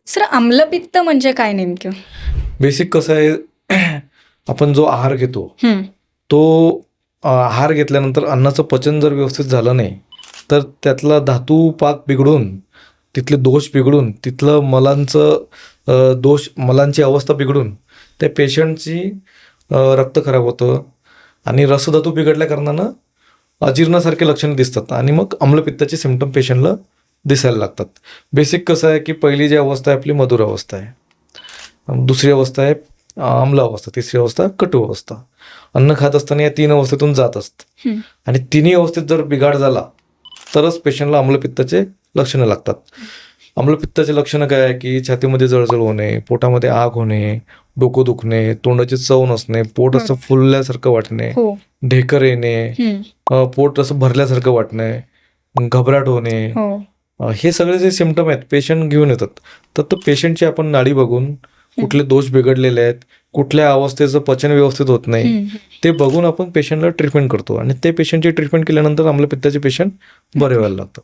Sir आम्लपित्त म्हणजे काय नेमकं? बेसिक कसं आहे, आपण जो आहार घेतो हं, तो आहार घेतल्यानंतर अन्नाचं पचन जर व्यवस्थित झालं नाही तर त्यातला धातू पाक बिघडून, तिथले दोष बिघडून, तिथलं मलांची अवस्था बिघडून त्या पेशंटची रक्त खराब होतं आणि रसधातू बिघडल्या कारणानं अजीर्णासारखे लक्षणं दिसतात आणि मग आम्लपित्ताचे सिम्पटम पेशंटला दिसायला लागतात. बेसिक कसं आहे की पहिली जी अवस्था आहे आपली मधुर अवस्था आहे, दुसरी अवस्था आहे आम्ल अवस्था, तिसरी अवस्था कटू अवस्था. अन्न खात असताना या 3 अवस्थेतून जात असतं हं. आणि तिन्ही अवस्थेत जर बिघाड झाला तरच पेशंटला आम्लपित्ताचे लक्षणं लागतात. आम्लपित्ताचे लक्षणं काय आहे की छातीमध्ये जळजळ होणे, पोटामध्ये आग होणे, डोकं दुखणे, तोंडाची चव नसणे, पोट असं फुलल्यासारखं वाटणे, हो. ढेकर येणे, हं, पोट असं भरल्यासारखं वाटणे, घबराट होणे, हो. हे सगळे जे सिम्पटम आहेत पेशंट घेऊन येतात. तर पेशंटची आपण नाडी बघून कुठले दोष बिघडलेले आहेत, कुठल्या अवस्थेचं पचन व्यवस्थित होत नाही, हं, ते बघून आपण पेशंटला ट्रीटमेंट करतो आणि ते पेशंटची ट्रीटमेंट केल्यानंतर आम्लपित्ताचे पेशंट बरे व्हायला लागतात.